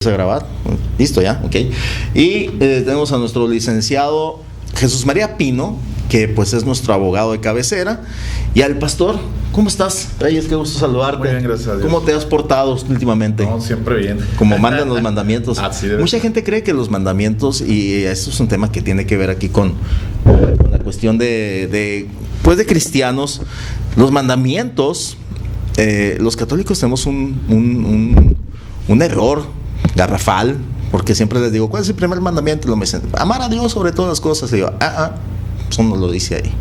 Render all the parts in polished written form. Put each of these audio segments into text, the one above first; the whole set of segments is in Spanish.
A grabar, listo ya, ok. Y tenemos a nuestro licenciado Jesús María Pino, que pues es nuestro abogado de cabecera, y al pastor. ¿Cómo estás, Reyes? Qué gusto saludarte. Muy bien, gracias a Dios. ¿Cómo te has portado últimamente? No, siempre bien. Como mandan los mandamientos. Mucha gente cree que los mandamientos, y esto es un tema que tiene que ver aquí con la cuestión de cristianos, los mandamientos, los católicos tenemos un error garrafal, porque siempre les digo, ¿cuál es el primer mandamiento? Y me dicen, amar a Dios sobre todas las cosas. Y yo, eso no lo dice ahí.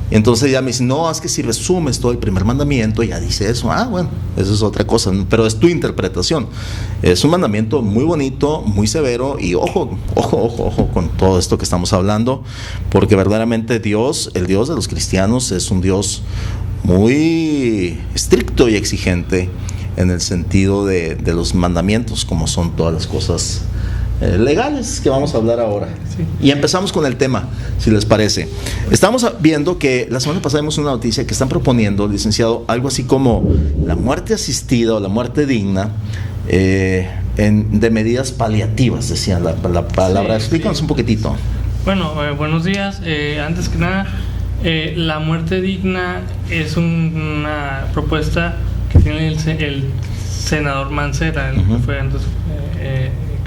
Y entonces ya me dicen, no, es que si resumes todo el primer mandamiento, ya dice eso. Bueno, eso es otra cosa, pero es tu interpretación. Es un mandamiento muy bonito, muy severo, y ojo con todo esto que estamos hablando, porque verdaderamente Dios, el Dios de los cristianos, es un Dios muy estricto y exigente en el sentido de los mandamientos, como son todas las cosas legales que vamos a hablar ahora. Sí. Y empezamos con el tema, si les parece. Estamos viendo que la semana pasada vimos una noticia que están proponiendo, licenciado, algo así como la muerte asistida o la muerte digna de medidas paliativas, decían la palabra. Sí, explícanos un poquitito. Bueno, buenos días. Antes que nada, la muerte digna es una propuesta que tiene el senador Mancera, que fue antes,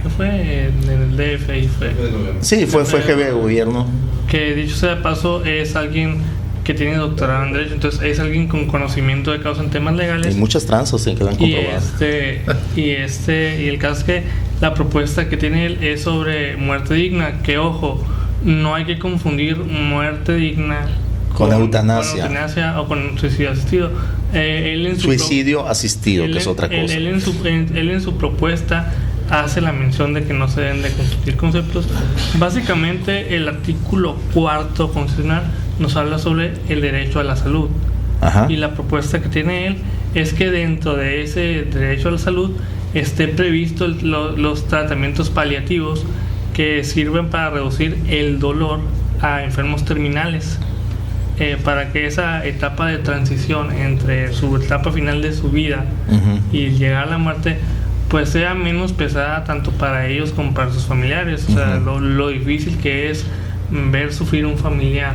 que fue en el DF y fue. Sí, fue jefe de gobierno. Que dicho sea de paso, es alguien que tiene doctorado en Derecho, entonces es alguien con conocimiento de causa en temas legales. Y muchas tranzas se quedan comprobadas. Y el caso es que la propuesta que tiene él es sobre muerte digna, que ojo, no hay que confundir muerte digna con eutanasia. Con eutanasia o con suicidio asistido. Suicidio asistido, que es otra cosa. Él en su propuesta hace la mención de que no se deben de confundir conceptos. Básicamente, el artículo 4 constitucional nos habla sobre el derecho a la salud. Ajá. Y la propuesta que tiene él es que dentro de ese derecho a la salud esté previsto los tratamientos paliativos que sirven para reducir el dolor a enfermos terminales. Para que esa etapa de transición entre su etapa final de su vida y llegar a la muerte pues sea menos pesada tanto para ellos como para sus familiares. O sea, lo difícil que es ver sufrir un familiar,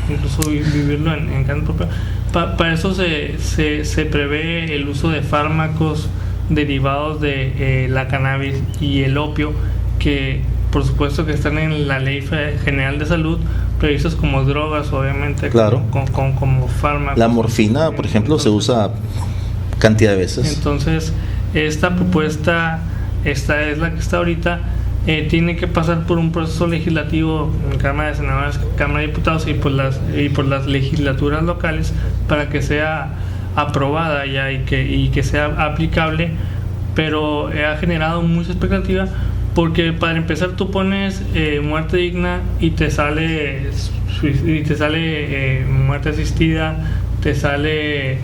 incluso vivirlo en carne propia. Para eso se prevé el uso de fármacos derivados de la cannabis y el opio, que por supuesto que están en la Ley General de Salud, previstos como drogas, obviamente. Claro. Como fármacos. La morfina, por ejemplo, se usa cantidad de veces. Entonces, esta propuesta, esta es la que está ahorita, tiene que pasar por un proceso legislativo en Cámara de Senadores, Cámara de Diputados y por las legislaturas locales para que sea aprobada ya y que sea aplicable, pero ha generado mucha expectativa. Porque para empezar tú pones muerte digna y te sale muerte asistida, te sale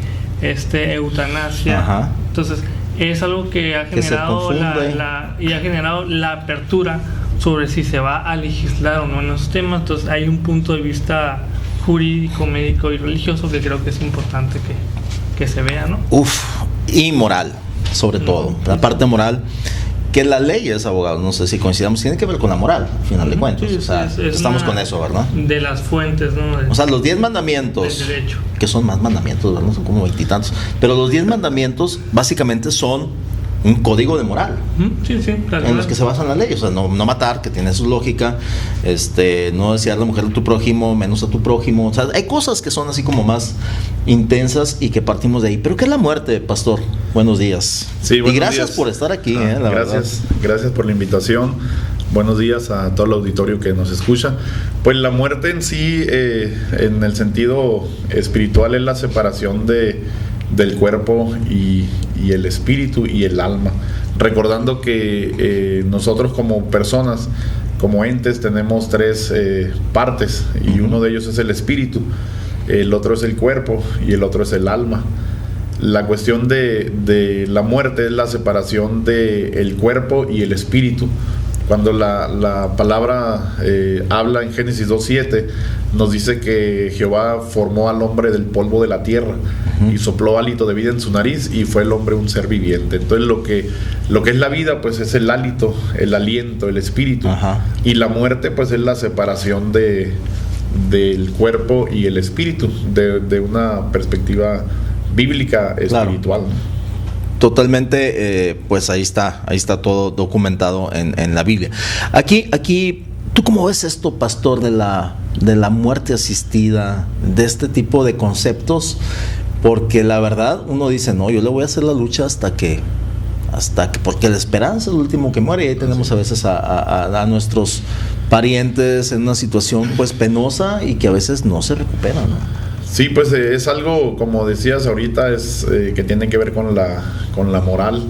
eutanasia. Ajá. Entonces es algo que ha generado la apertura sobre si se va a legislar o no en esos temas. Entonces hay un punto de vista jurídico, médico y religioso que creo que es importante que se vea, ¿no? Y moral, sobre todo, la parte moral. Que la ley es, abogado, no sé si coincidamos, tiene que ver con la moral, al final de cuentas. Sí, o sea, estamos con eso, ¿verdad? De las fuentes, ¿no? O sea, los 10 mandamientos, del derecho, que son más mandamientos, ¿verdad? Son como 20 y tantos. Pero los 10 mandamientos básicamente son un código de moral. Sí, claro. En los que se basa la ley. O sea, no matar, que tiene su lógica, no desear la mujer de tu prójimo, menos a tu prójimo. O sea, hay cosas que son así como más intensas y que partimos de ahí. ¿Pero qué es la muerte, pastor? Buenos días. Sí, buenos y gracias días por estar aquí, la gracias, verdad. Gracias por la invitación. Buenos días a todo el auditorio que nos escucha. Pues la muerte en sí, en el sentido espiritual, es la separación del cuerpo y el espíritu y el alma. Recordando que nosotros como personas, como entes, tenemos 3 partes, y uno de ellos es el espíritu, el otro es el cuerpo y el otro es el alma. La cuestión de la muerte es la separación del cuerpo y el espíritu, Cuando la palabra habla en Génesis 2:7, nos dice que Jehová formó al hombre del polvo de la tierra y sopló hálito de vida en su nariz y fue el hombre un ser viviente. Entonces lo que es la vida, pues es el hálito, el aliento, el espíritu. Y la muerte, pues es la separación del cuerpo y el espíritu, de una perspectiva bíblica espiritual. Claro. Totalmente, pues ahí está todo documentado en la Biblia. Aquí, ¿tú cómo ves esto, pastor, de la muerte asistida, de este tipo de conceptos? Porque la verdad, uno dice, no, yo le voy a hacer la lucha hasta que porque la esperanza es el último que muere, y ahí tenemos a veces a nuestros parientes en una situación pues penosa y que a veces no se recupera, ¿no? Sí, pues es algo, como decías ahorita, es que tiene que ver con la moral,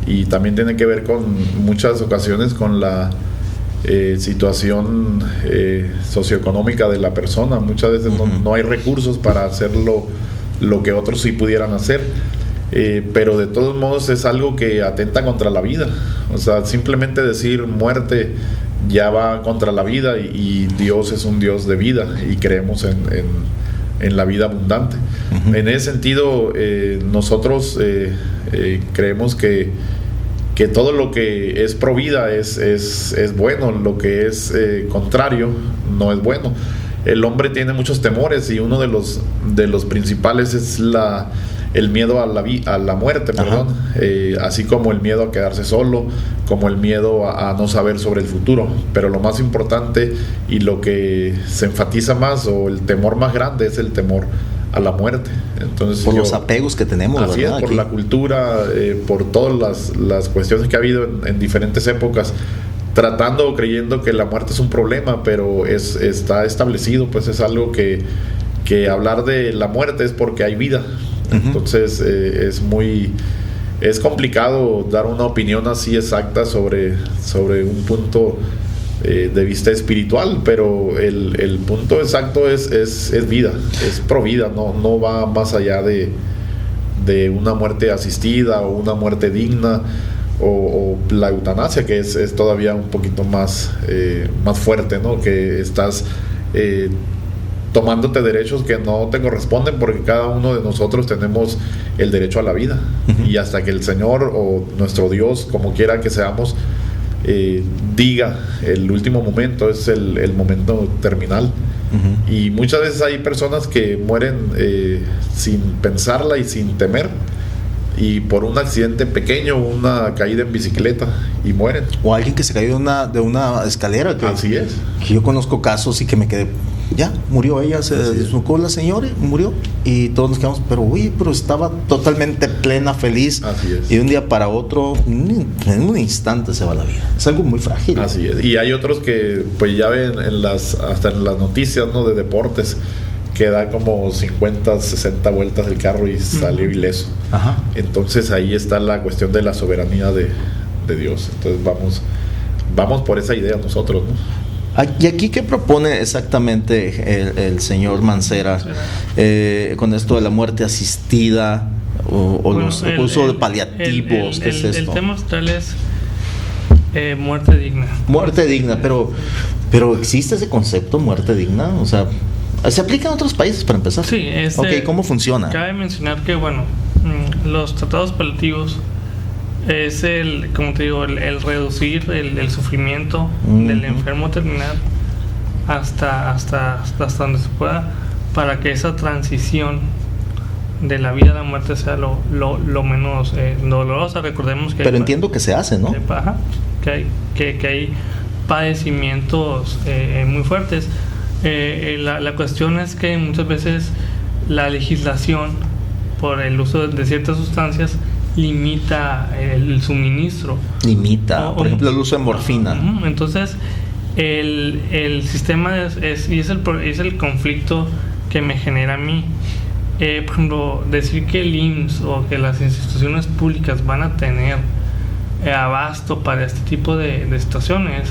y también tiene que ver con muchas ocasiones con la situación socioeconómica de la persona. Muchas veces no hay recursos para hacer lo que otros sí pudieran hacer, pero de todos modos es algo que atenta contra la vida. O sea, simplemente decir muerte ya va contra la vida, y Dios es un Dios de vida y creemos en la vida abundante. En ese sentido, nosotros creemos que todo lo que es pro vida es bueno, lo que es contrario no es bueno. El hombre tiene muchos temores, y uno de los principales es el miedo a la muerte, perdón. Así como el miedo a quedarse solo, como el miedo a no saber sobre el futuro. Pero lo más importante y lo que se enfatiza más, o el temor más grande, es el temor a la muerte. Entonces, por los apegos que tenemos, así ¿verdad? Es, por aquí. La cultura, por todas las cuestiones que ha habido en diferentes épocas, tratando o creyendo que la muerte es un problema, pero está establecido, pues es algo que hablar de la muerte es porque hay vida. Entonces es complicado dar una opinión así exacta sobre un punto de vista espiritual, pero el punto exacto es vida, es pro vida, no va más allá de una muerte asistida o una muerte digna, o la eutanasia, que es todavía un poquito más fuerte, ¿no? Que estás tomándote derechos que no te corresponden, porque cada uno de nosotros tenemos el derecho a la vida. Y hasta que el Señor o nuestro Dios, como quiera que seamos, diga el último momento, es el momento terminal. Y muchas veces hay personas que mueren sin pensarla y sin temer, y por un accidente pequeño, una caída en bicicleta, y mueren. O alguien que se cayó de una escalera. Así es. Que yo conozco casos y que me quedé, ya, murió ella, se desnucó la señora, murió, y todos nos quedamos, pero estaba totalmente plena, feliz. Así es. Y de un día para otro, en un instante se va la vida. Es algo muy frágil. Así es. Y hay otros que pues ya ven hasta en las noticias, ¿no?, de deportes, que da como 50, 60 vueltas el carro y salió ileso. Entonces ahí está la cuestión de la soberanía de Dios. Entonces vamos por esa idea nosotros, ¿no? ¿Y aquí qué propone exactamente el señor Mancera con esto de la muerte asistida o el uso de paliativos? ¿Qué es esto? El tema central es muerte digna. Muerte digna, pero ¿existe ese concepto, muerte digna? O sea, ¿se aplica en otros países para empezar? Sí. ¿Cómo funciona? Cabe mencionar que, los tratados paliativos es como te digo, el reducir el sufrimiento del enfermo terminal hasta donde se pueda, para que esa transición de la vida a la muerte sea lo menos dolorosa. Recordemos que entiendo que se hace, ¿no? Que hay padecimientos muy fuertes. La cuestión es que muchas veces la legislación, por el uso de ciertas sustancias, limita el suministro. Por ejemplo, el uso de morfina. Entonces, el sistema es el conflicto que me genera a mí. Por ejemplo, decir que el IMSS o que las instituciones públicas van a tener abasto para este tipo de situaciones.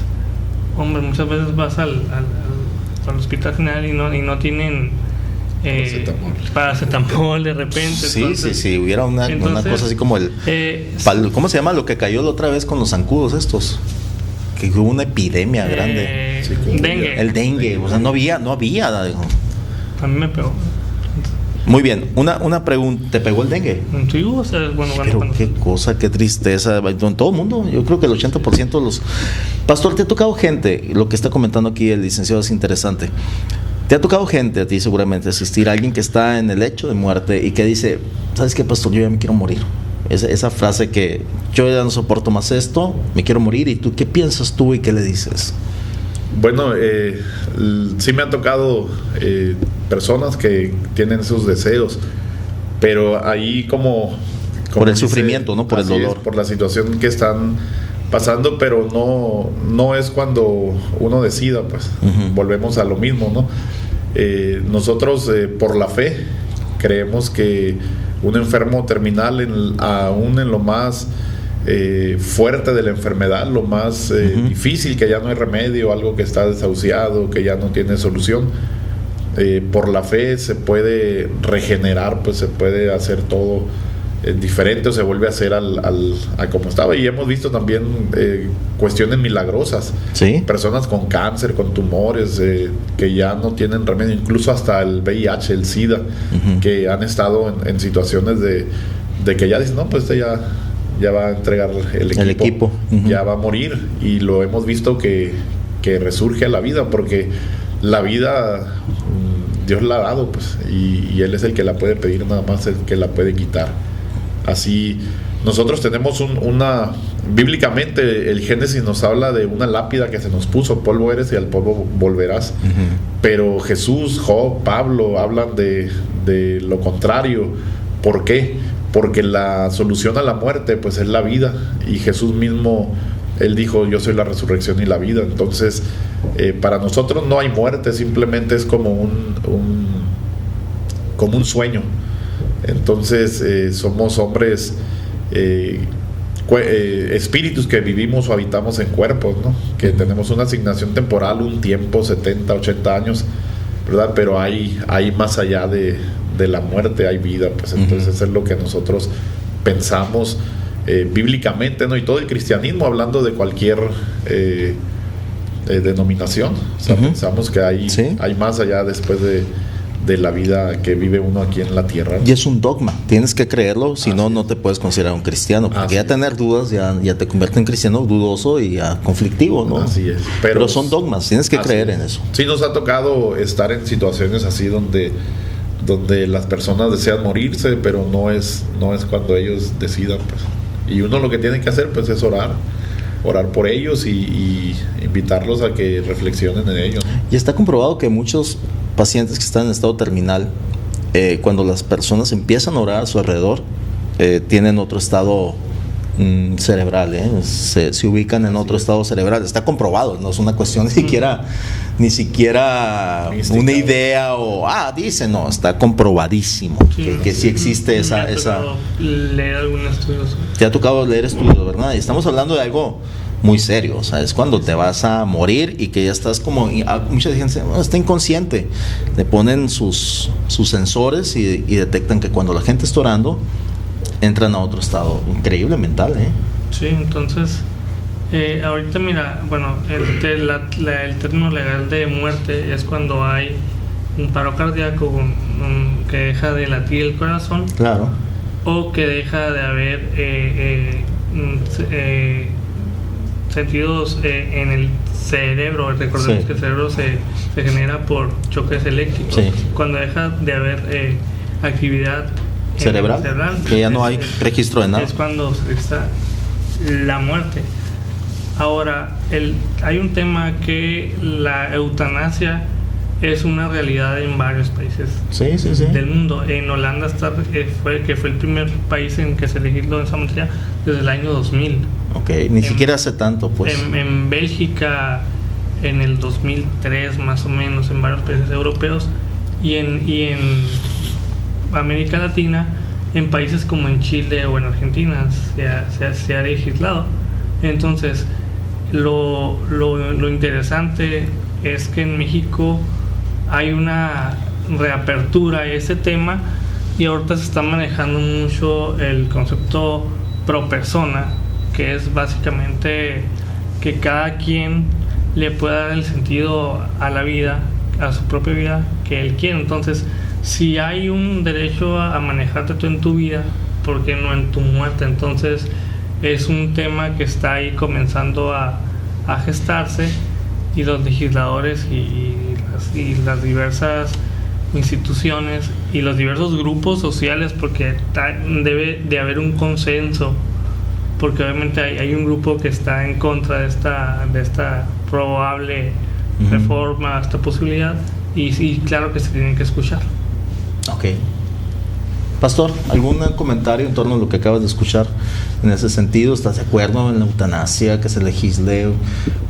Hombre, muchas veces vas al hospital general y no tienen paracetamol de repente. Sí, hubiera una cosa así como ¿cómo se llama lo que cayó la otra vez con los zancudos estos? que hubo una epidemia grande. Dengue. El dengue, o sea, no había. A mí me pegó. Muy bien, una pregunta, ¿te pegó el dengue? Sí, o sea, bueno, Pero cuando- qué cosa, qué tristeza, en todo el mundo, yo creo que el 80% de los... Pastor, ¿te ha tocado gente? Lo que está comentando aquí el licenciado es interesante. ¿Te ha tocado gente a ti seguramente asistir a alguien que está en el lecho de muerte y que dice, ¿sabes qué, pastor? Yo ya me quiero morir. Esa frase que yo ya no soporto más esto, me quiero morir. ¿Y tú qué piensas tú y qué le dices? Bueno, sí me han tocado personas que tienen esos deseos, pero ahí como Por el dice, sufrimiento, ¿no? Por el así es, dolor. por la situación que están pasando, pero no es cuando uno decida, pues volvemos a lo mismo, ¿no? Nosotros por la fe creemos que un enfermo terminal, aún en lo más fuerte de la enfermedad, lo más difícil, que ya no hay remedio, algo que está desahuciado, que ya no tiene solución, por la fe se puede regenerar, pues se puede hacer todo diferente, o se vuelve a hacer a como estaba. Y hemos visto también cuestiones milagrosas, ¿Sí? personas con cáncer, con tumores, que ya no tienen remedio, incluso hasta el VIH, el SIDA, que han estado en situaciones de que ya dicen, no, pues ya va a entregar el equipo. Ya va a morir, y lo hemos visto que resurge a la vida, porque la vida Dios la ha dado, pues, y Él es el que la puede pedir, nada más el que la puede quitar. Así, nosotros tenemos bíblicamente el Génesis nos habla de una lápida que se nos puso: polvo eres y al polvo volverás. Pero Jesús, Job, Pablo hablan de lo contrario. ¿Por qué? Porque la solución a la muerte, pues, es la vida, y Jesús mismo, Él dijo, yo soy la resurrección y la vida. Entonces, para nosotros no hay muerte, simplemente es como un sueño. Entonces, somos hombres, espíritus que vivimos o habitamos en cuerpos, ¿no? Que tenemos una asignación temporal, un tiempo, 70, 80 años, ¿verdad? Pero hay más allá de la muerte, hay vida, pues. Entonces es lo que nosotros pensamos bíblicamente, ¿no? Y todo el cristianismo, hablando de cualquier denominación, o sea, pensamos que hay más allá después de la vida que vive uno aquí en la tierra, ¿no? Y es un dogma, tienes que creerlo, si no, no te puedes considerar un cristiano, porque ya tener dudas ya te convierte en cristiano dudoso y conflictivo, ¿no? Así es. Pero son dogmas, tienes que creer en eso. Sí, nos ha tocado estar en situaciones así donde las personas desean morirse, pero no es cuando ellos decidan, pues. Y uno lo que tiene que hacer, pues, es orar por ellos y invitarlos a que reflexionen en ello, ¿no? Y está comprobado que muchos pacientes que están en estado terminal, cuando las personas empiezan a orar a su alrededor, tienen otro estado cerebral, se ubican en otro estado cerebral. Está comprobado, no es una cuestión ni siquiera mística, una idea dicen, no, está comprobadísimo que sí existe esa. Leer algunos estudios. Te ha tocado leer estudios, ¿verdad? Y estamos hablando de algo muy serio, o sea, es cuando te vas a morir y que ya estás como, mucha gente está inconsciente, le ponen sus sensores y detectan que cuando la gente está orando entran a otro estado increíble mental, Sí, entonces ahorita mira, bueno, el término legal de muerte es cuando hay un paro cardíaco, que deja de latir el corazón, claro, o que deja de haber sentidos en el cerebro. Recordemos que el cerebro se genera por choques eléctricos. Cuando deja de haber actividad cerebral, que ya no hay registro de nada, es cuando está la muerte. Ahora, hay un tema que la eutanasia es una realidad en varios países del mundo. En Holanda fue el primer país en que se legisló esa materia desde el año 2000. Ni siquiera hace tanto, pues. En Bélgica en el 2003 más o menos, en varios países europeos, y en América Latina, en países como en Chile o en Argentina se ha legislado. Entonces, lo interesante es que en México hay una reapertura a ese tema, y ahorita se está manejando mucho el concepto pro persona, que es básicamente que cada quien le pueda dar el sentido a la vida, a su propia vida, que él quiere. Entonces, si hay un derecho a manejarte tú en tu vida, ¿por qué no en tu muerte? Entonces, es un tema que está ahí comenzando a gestarse, y los legisladores y las diversas instituciones y los diversos grupos sociales, porque debe de haber un consenso, porque obviamente hay un grupo que está en contra de esta probable reforma, esta posibilidad, y claro que se tienen que escuchar. Ok. Pastor, ¿algún comentario en torno a lo que acabas de escuchar en ese sentido? ¿Estás de acuerdo en la eutanasia, que se legisle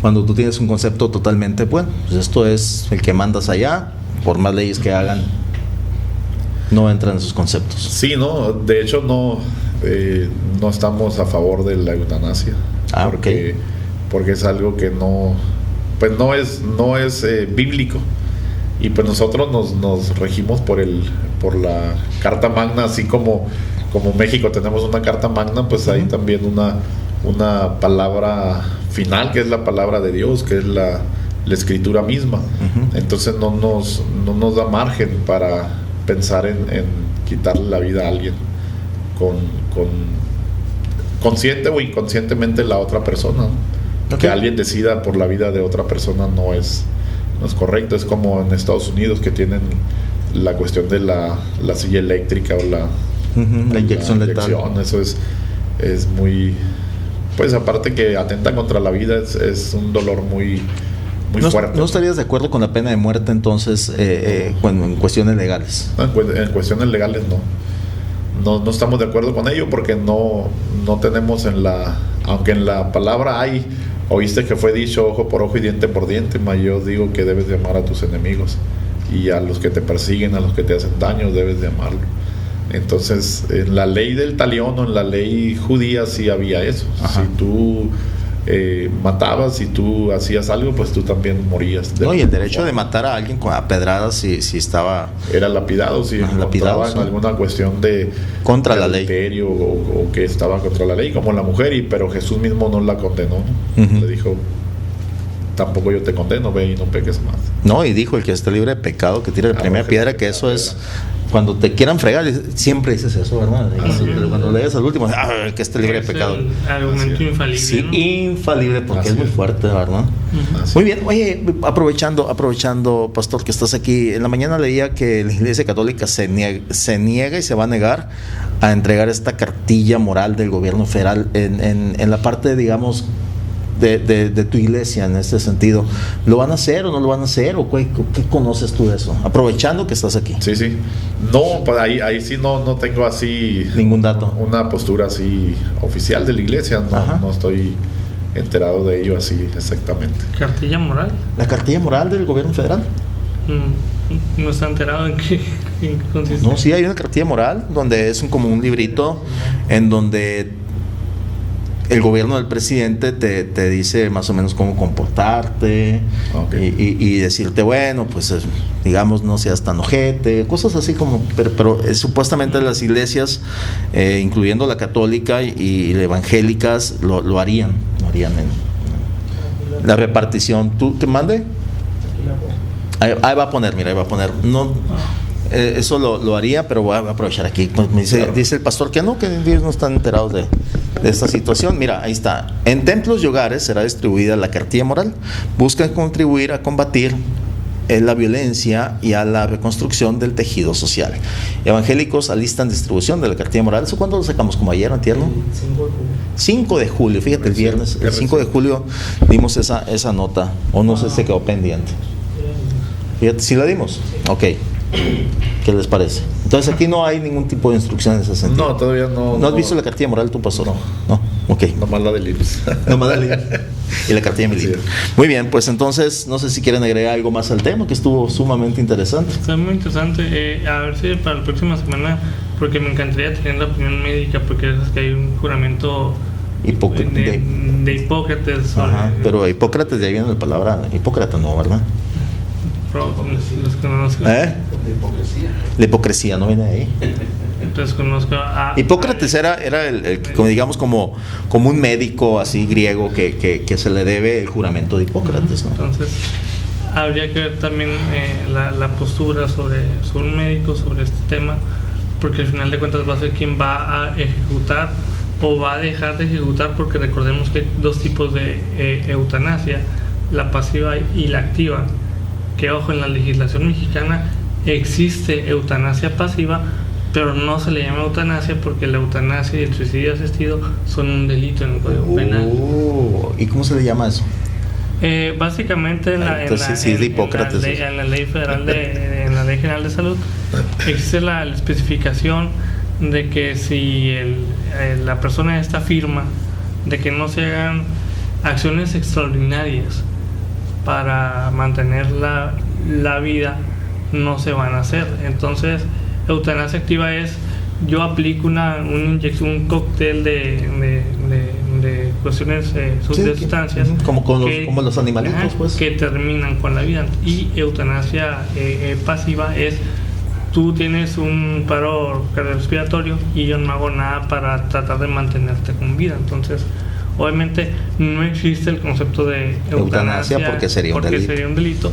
cuando tú tienes un concepto totalmente, bueno, pues esto es el que mandas allá, por más leyes que hagan, no entran en esos conceptos? Sí, no, de hecho no estamos a favor de la eutanasia, porque es algo que no es bíblico, y pues nosotros nos regimos por la Carta Magna, así como México tenemos una Carta Magna, pues hay también una palabra final, que es la palabra de Dios, que es la escritura misma. Entonces no nos da margen para pensar en quitarle la vida a alguien con consciente o inconscientemente la otra persona, ¿no? Que alguien decida por la vida de otra persona no es correcto. Es como en Estados Unidos, que tienen la cuestión de la silla eléctrica o la inyección letal. Eso es muy, pues aparte que atenta contra la vida, es un dolor muy fuerte. ¿No estarías de acuerdo con la pena de muerte entonces en cuestiones legales? En cuestiones legales no estamos de acuerdo con ello, porque no tenemos aunque en la palabra oíste que fue dicho ojo por ojo y diente por diente, mas yo digo que debes de amar a tus enemigos, y a los que te persiguen, a los que te hacen daño, debes de amarlo. Entonces, en la ley del talión o en la ley judía sí había eso. Ajá. Si tú matabas, si tú hacías algo, pues tú también morías. Y el derecho de matar a alguien a pedradas si estaba... Era lapidado, si encontraba en alguna cuestión de contra la ley o que estaba contra la ley, como la mujer, pero Jesús mismo no la condenó, ¿no? Le dijo: tampoco yo te condeno, ve y no peques más. No, y dijo: el que esté libre de pecado, que tire la primera piedra, que eso es... Cuando te quieran fregar, siempre dices eso, ¿verdad? Pero cuando lees al último, el que esté libre de pecado. Argumento infalible. Sí, ¿no? Infalible, porque así es muy fuerte, ¿verdad? Muy bien. Oye, aprovechando, pastor, que estás aquí, en la mañana leía que la Iglesia Católica se niega y se va a negar a entregar esta cartilla moral del gobierno federal en la parte, digamos, de tu iglesia, en este sentido. ¿Lo van a hacer o no lo van a hacer? ¿O qué conoces tú de eso? Aprovechando que estás aquí. Sí. No, pues ahí sí no tengo así ningún dato. Una postura así oficial de la iglesia. No estoy enterado de ello así exactamente. ¿Cartilla moral? ¿La cartilla moral del gobierno federal? No está enterado en qué consiste. No, sí, hay una cartilla moral donde es como un librito en donde el gobierno del presidente te dice más o menos cómo comportarte, y decirte, bueno, pues digamos, no seas tan ojete, cosas así como, pero supuestamente las iglesias, incluyendo la católica y las evangélicas, lo harían en la repartición. ¿Tú te mande? Ahí va a poner, no. Eso lo haría, pero voy a aprovechar aquí. Pues dice el pastor que ellos no están enterados de esta situación. Mira, ahí está. En templos y hogares será distribuida la cartilla moral. Buscan contribuir a combatir la violencia y a la reconstrucción del tejido social. Evangélicos alistan distribución de la cartilla moral. ¿Eso cuándo lo sacamos? ¿Como ayer, antier, no? 5 de julio. Fíjate, el viernes, el 5 de julio dimos esa nota. O no sé, se quedó pendiente. Fíjate, ¿sí la dimos? Ok. ¿Qué les parece? Entonces aquí no hay ningún tipo de instrucción en ese sentido. No, todavía no. ¿No has visto la cartilla moral tú, pastor? No. Ok. Nomás la del IMSS. Y la cartilla militar. Sí. Muy bien, pues entonces no sé si quieren agregar algo más al tema, que estuvo sumamente interesante. Está muy interesante. A ver si para la próxima semana, porque me encantaría tener la opinión médica, porque es que hay un juramento de Hipócrates. Ajá, pero Hipócrates, de ahí viene la palabra Hipócrata, ¿no? ¿Verdad? Los que no nos... La hipocresía no viene de ahí. Entonces conozco a... Hipócrates era el como digamos como un médico así griego que se le debe el juramento de Hipócrates, ¿no? Entonces habría que ver también la postura sobre un médico sobre este tema, porque al final de cuentas va a ser quien va a ejecutar o va a dejar de ejecutar, porque recordemos que hay dos tipos de eutanasia, la pasiva y la activa, que ojo, en la legislación mexicana existe eutanasia pasiva, pero no se le llama eutanasia porque la eutanasia y el suicidio asistido son un delito en el Código Penal. ¿Y cómo se le llama eso? Básicamente en la ley federal en la ley general de salud existe la especificación de que si la persona esta afirma de que no se hagan acciones extraordinarias para mantener la vida, no se van a hacer. Entonces eutanasia activa es: yo aplico una inyección, un cóctel de cuestiones de sustancias como los animalitos, pues, que terminan con la vida. Y eutanasia pasiva es: tú tienes un paro cardiorrespiratorio y yo no hago nada para tratar de mantenerte con vida. Entonces obviamente no existe el concepto de eutanasia porque sería un delito,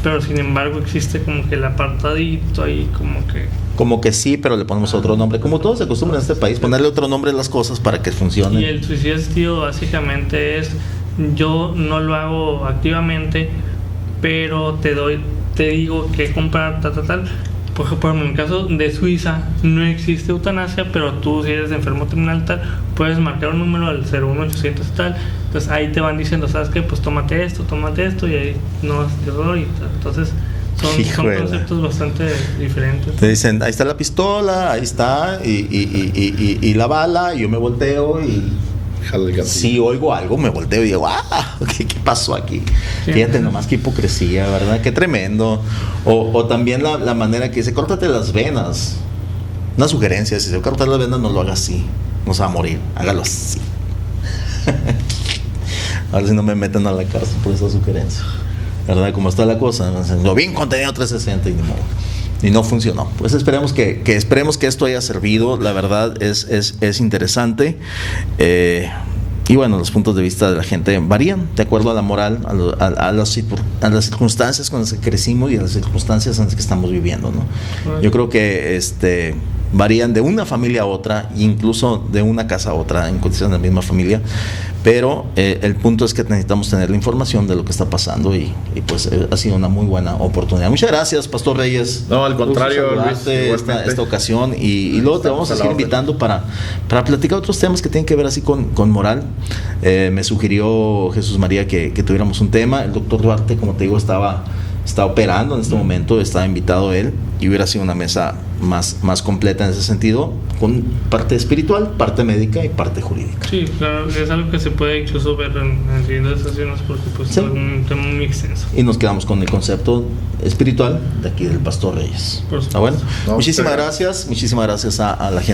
pero sin embargo existe como que el apartadito ahí, como que sí, pero le ponemos otro nombre, como todos se acostumbran en este país, ponerle otro nombre a las cosas para que funcionen. Y el suicidio asistido básicamente es: yo no lo hago activamente, pero te digo que comprar tal. Por ejemplo, en el caso de Suiza no existe eutanasia, pero tú, si eres enfermo terminal tal, puedes marcar un número al 01800 tal. Entonces ahí te van diciendo, ¿sabes qué? Pues tómate esto, y ahí no vas a dolor y tal. Entonces son conceptos bastante diferentes. Te dicen, ahí está la pistola, ahí está, y la bala, y yo me volteo y si oigo algo me volteo y digo, ¿qué pasó aquí? Sí. Fíjate nomás qué hipocresía, ¿verdad? Qué tremendo. O también la manera que dice, córtate las venas. Una sugerencia, si se corta las venas, no lo haga así, no se va a morir, hágalo así. A ver si no me meten a la cárcel por esa sugerencia, ¿verdad? Como está la cosa, lo bien contenido 360 y ni modo. Y no funcionó. Pues esperemos que esto haya servido. La verdad es interesante. Y bueno, los puntos de vista de la gente varían de acuerdo a la moral, a las circunstancias con las que crecimos y a las circunstancias en las que estamos viviendo, ¿no? Bueno. Yo creo que varían de una familia a otra, incluso de una casa a otra, en condiciones de la misma familia. Pero el punto es que necesitamos tener la información de lo que está pasando y pues ha sido una muy buena oportunidad. Muchas gracias, Pastor Reyes. No, al contrario, Luis, esta ocasión y luego te vamos a seguir invitando para platicar otros temas que tienen que ver así con moral. Me sugirió Jesús María que tuviéramos un tema. El doctor Duarte, como te digo, está operando en este momento, está invitado él y hubiera sido una mesa más completa en ese sentido, con parte espiritual, parte médica y parte jurídica. Sí, claro, es algo que se puede incluso ver en siguientes sesiones porque pues sí, es un tema muy extenso. Y nos quedamos con el concepto espiritual de aquí del Pastor Reyes. ¿Está bueno? No, muchísimas gracias a la gente.